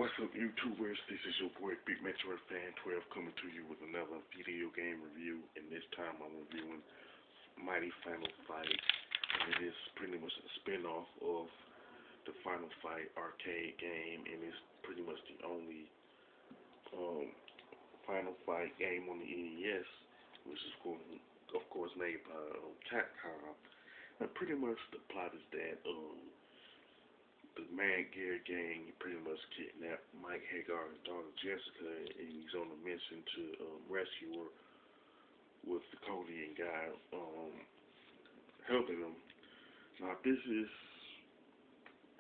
What's up, YouTubers? This is your boy Big Metro Fan 12 coming to you with another video game review. And this time I'm reviewing Mighty Final Fight. And it is pretty much a spin-off of the Final Fight arcade game, and it's pretty much the only Final Fight game on the NES, which is of course made by Capcom. And pretty much the plot is that the Mad Gear gang pretty much kidnapped Mike Hagar's daughter Jessica, and he's on a mission to rescue her with the Cody guy helping him. Now this is,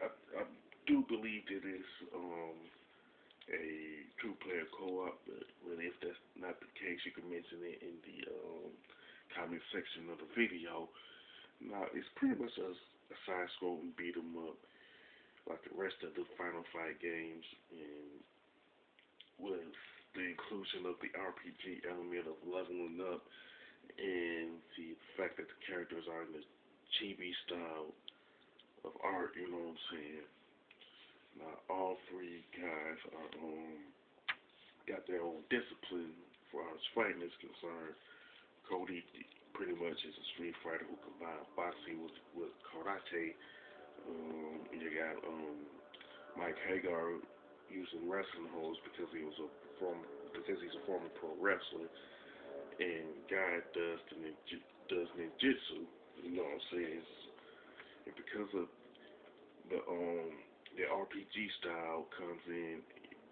I do believe it is a two-player co-op, but really if that's not the case, you can mention it in the comment section of the video. Now it's pretty much a side-scrolling beat 'em up like the rest of the Final Fight games, and with the inclusion of the RPG element of leveling up and the fact that the characters are in the chibi style of art, you know what I'm saying? Now all three guys are got their own discipline for how fighting is concerned. Cody pretty much is a street fighter who combines boxing with karate. You got Mike Hagar using wrestling holds because he's a former pro wrestler, and Guy does ninjutsu. You know what I'm saying? And because of the RPG style comes in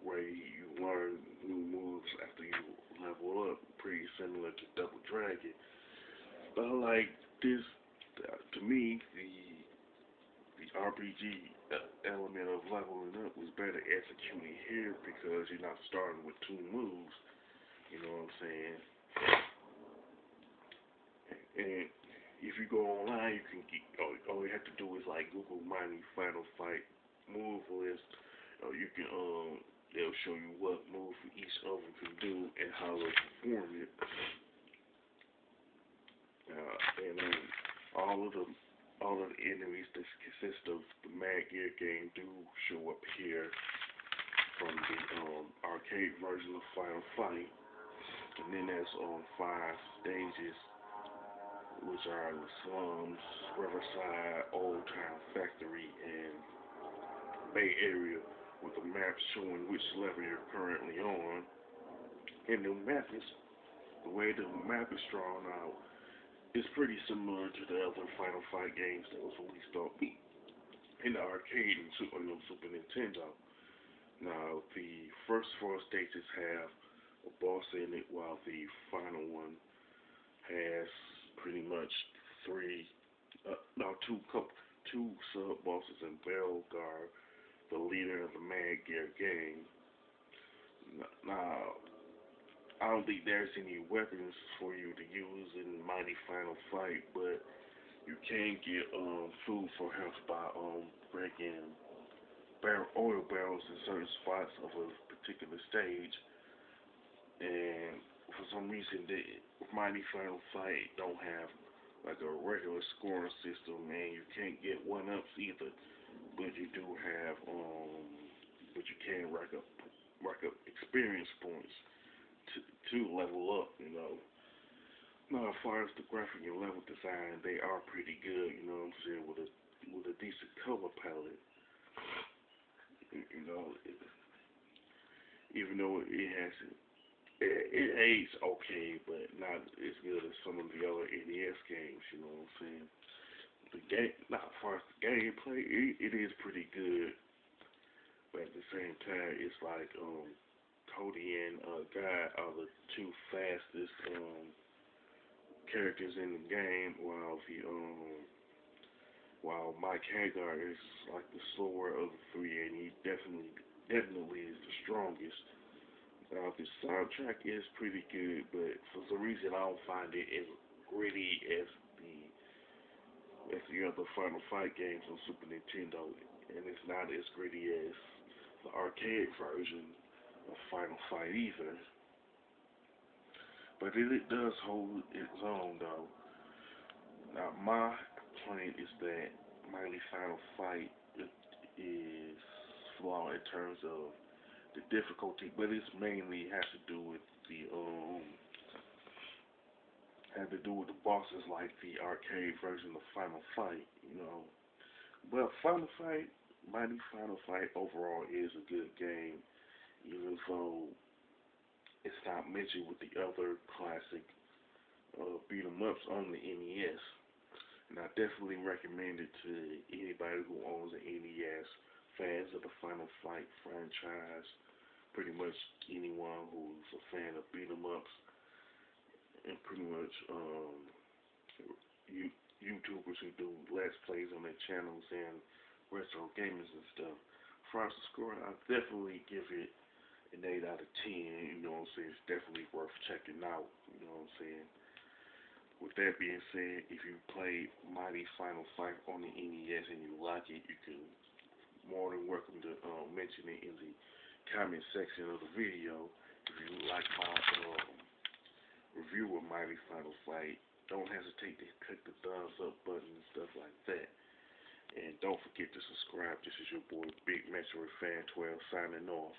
where you learn new moves after you level up, pretty similar to Double Dragon. But like this, to me, the RPG element of leveling up was better executed here because you're not starting with two moves. You know what I'm saying? And if you go online, you can get, all you have to do is like Google Mighty Final Fight move list. You can they'll show you what move each of them can do and how they perform it. And all of the enemies that consist of the Mad Gear game do show up here from the arcade version of Final Fight. And then there's 5 stages, which are the slums, Riverside, Old Town Factory, and Bay Area, with the map showing which level you're currently on. And the way the map is drawn out, it's pretty similar to the other Final Fight games that was released in the arcade and Super Nintendo. Now, the first 4 stages have a boss in it, while the final one has pretty much two sub-bosses and Belgar, the leader of the Mad Gear gang. Now, I don't think there's any weapons for you to use in Mighty Final Fight, but you can get food for health by breaking oil barrels in certain spots of a particular stage. And for some reason, Mighty Final Fight don't have like a regular scoring system, and you can't get 1-ups either. But you do have but you can rack up experience points to level up, you know. Now, as far as the graphic and level design, they are pretty good, you know what I'm saying, with a decent color palette. You know, even though it aged okay, but not as good as some of the other NES games, you know what I'm saying. The game, not as far as the gameplay, it is pretty good, but at the same time, it's like Cody and Guy are the 2 fastest characters in the game, while Mike Hagar is like the slower of the 3, and he definitely is the strongest. Now the soundtrack is pretty good, but for some reason I don't find it as gritty as the other Final Fight games on Super Nintendo, and it's not as gritty as the arcade version of Final Fight either. But it does hold its own though. Now my complaint is that Mighty Final Fight is flawed in terms of the difficulty, but it's mainly has to do with the had to do with the bosses like the arcade version of Final Fight, you know. Well, Final Fight, Mighty Final Fight overall is a good game, even though it's not mentioned with the other classic beat 'em ups on the NES. And I definitely recommend it to anybody who owns an NES, fans of the Final Fight franchise, pretty much anyone who's a fan of beat 'em ups, and pretty much you YouTubers who do let's plays on their channels and retro gamers and stuff. As far as the score, I definitely give it an 8 out of 10. You know what I'm saying? It's definitely worth checking out. You know what I'm saying? With that being said, if you play Mighty Final Fight on the NES and you like it, you can more than welcome to mention it in the comment section of the video. If you like my review of Mighty Final Fight, don't hesitate to click the thumbs up button and stuff like that. And don't forget to subscribe. This is your boy Big Metroid Fan 12 signing off.